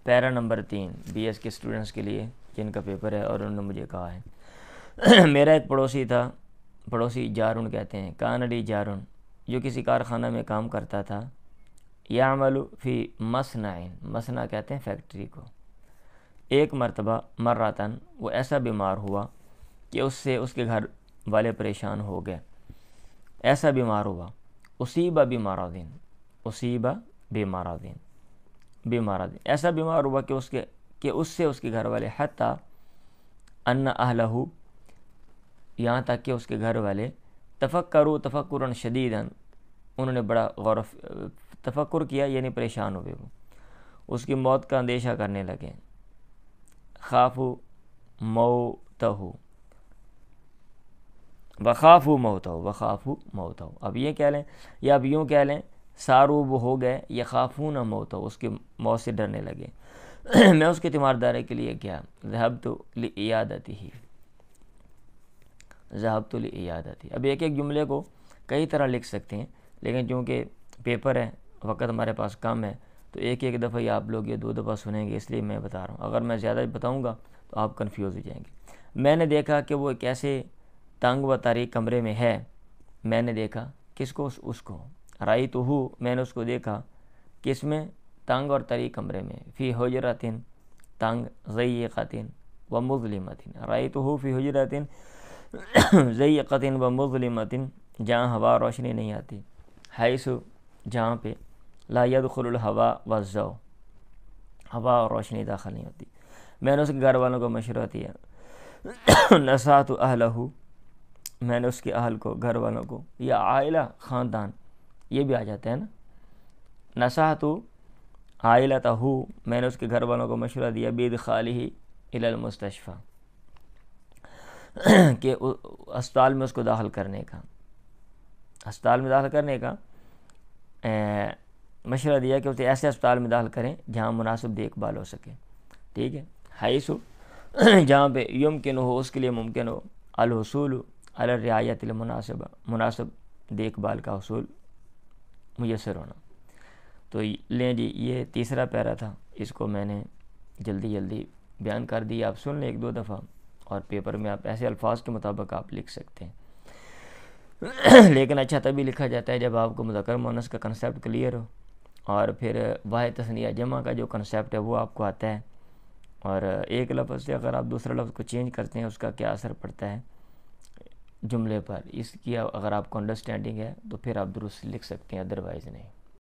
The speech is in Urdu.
پیرا نمبر 3 بی ایس کے اسٹوڈنٹس کے لیے جن کا پیپر ہے، اور انہوں نے مجھے کہا ہے میرا ایک پڑوسی تھا، پڑوسی جارن کہتے ہیں، کان علی جارن، جو کسی کارخانہ میں کام کرتا تھا، یعمل فی مصنع، مصنع کہتے ہیں فیکٹری کو۔ ایک مرتبہ مراتن وہ ایسا بیمار ہوا کہ اس سے اس کے گھر والے پریشان ہو گئے، ایسا بیمار ہوا، اصیبہ بمرض، اصیبہ بمرض، بمرض، ایسا بیمار ہوا کہ اس سے اس کے گھر والے، حتی ان اہلہ، یہاں تک کہ اس کے گھر والے، تفکروا تفکرا شدیدا، انہوں نے بڑا غور تفکر کیا، یعنی پریشان ہوئے، وہ اس کی موت کا اندیشہ کرنے لگے، خافوا موتہ، وخافوا موتہ، وخافوا موتہ، اب یہ کہہ لیں یا اب یوں کہہ لیں، سارو وہ ہو گئے، یخافون موتہ، اس کی موت سے ڈرنے لگے۔ میں اس کے تیمارداری کے لیے گیا، ذهبت لعیادته، ذهبت لعیادته۔ اب ایک ایک جملے کو کئی طرح لکھ سکتے ہیں، لیکن چونکہ پیپر ہے، وقت ہمارے پاس کم ہے، تو ایک ایک دفعہ یا آپ لوگ یہ 2 دفعہ سنیں گے، اس لیے میں بتا رہا ہوں۔ اگر میں زیادہ بتاؤں گا تو آپ کنفیوز ہو جائیں گے۔ میں نے دیکھا کہ وہ ایک ایسے تنگ و تاریک کمرے میں ہے، میں نے دیکھا کس کو؟ اس کو، رأیتہ، میں نے اس کو دیکھا، کس میں؟ تنگ اور تاریک کمرے میں، فی حجرۃ، تنگ، ضیقۃ و مظلمۃ، رأیتہ فی حجرۃ ضیقۃ و مظلمۃ، جہاں ہوا روشنی نہیں آتی، حیث، جہاں پہ، لا يدخل الہوا والضوء، ہوا اور روشنی داخل نہیں ہوتی۔ میں نے اس کے گھر والوں کو مشورہ دیا، نصحت اہلہ، میں نے اس کے اہل کو، گھر والوں کو، یا عائلہ، خاندان، یہ بھی آ جاتا ہے نا، نصحت عائلتہ، میں نے اس کے گھر والوں کو مشورہ دیا، بادخالہ الی المستشفی، کہ اسپتال میں اس کو داخل کرنے کا، اسپتال میں داخل کرنے کا مشورہ دیا کہ اسے ایسے اسپتال میں داخل کریں جہاں مناسب دیکھ بھال ہو سکے، ٹھیک ہے، حیث، جہاں پہ یمکن ہو، اس کے لیے ممکن ہو، الحصول علی الرعایت المناسبہ، مناسب دیکھ بھال کا حصول میسر ہونا۔ تو لیں جی، یہ تیسرا پیرا تھا، اس کو میں نے جلدی بیان کر دیا، آپ سن لیں 1-2 دفعہ، اور پیپر میں آپ ایسے الفاظ کے مطابق آپ لکھ سکتے ہیں۔ لیکن اچھا تبھی لکھا جاتا ہے جب آپ کو مذکر مؤنث کا کنسیپٹ کلیئر ہو، اور پھر واحد تثنیہ جمع کا جو کنسیپٹ ہے وہ آپ کو آتا ہے، اور ایک لفظ سے اگر آپ دوسرا لفظ کو چینج کرتے ہیں اس کا کیا اثر پڑتا ہے جملے پر، اس کی اگر آپ کو انڈرسٹینڈنگ ہے تو پھر آپ درست لکھ سکتے ہیں، ادروائز نہیں۔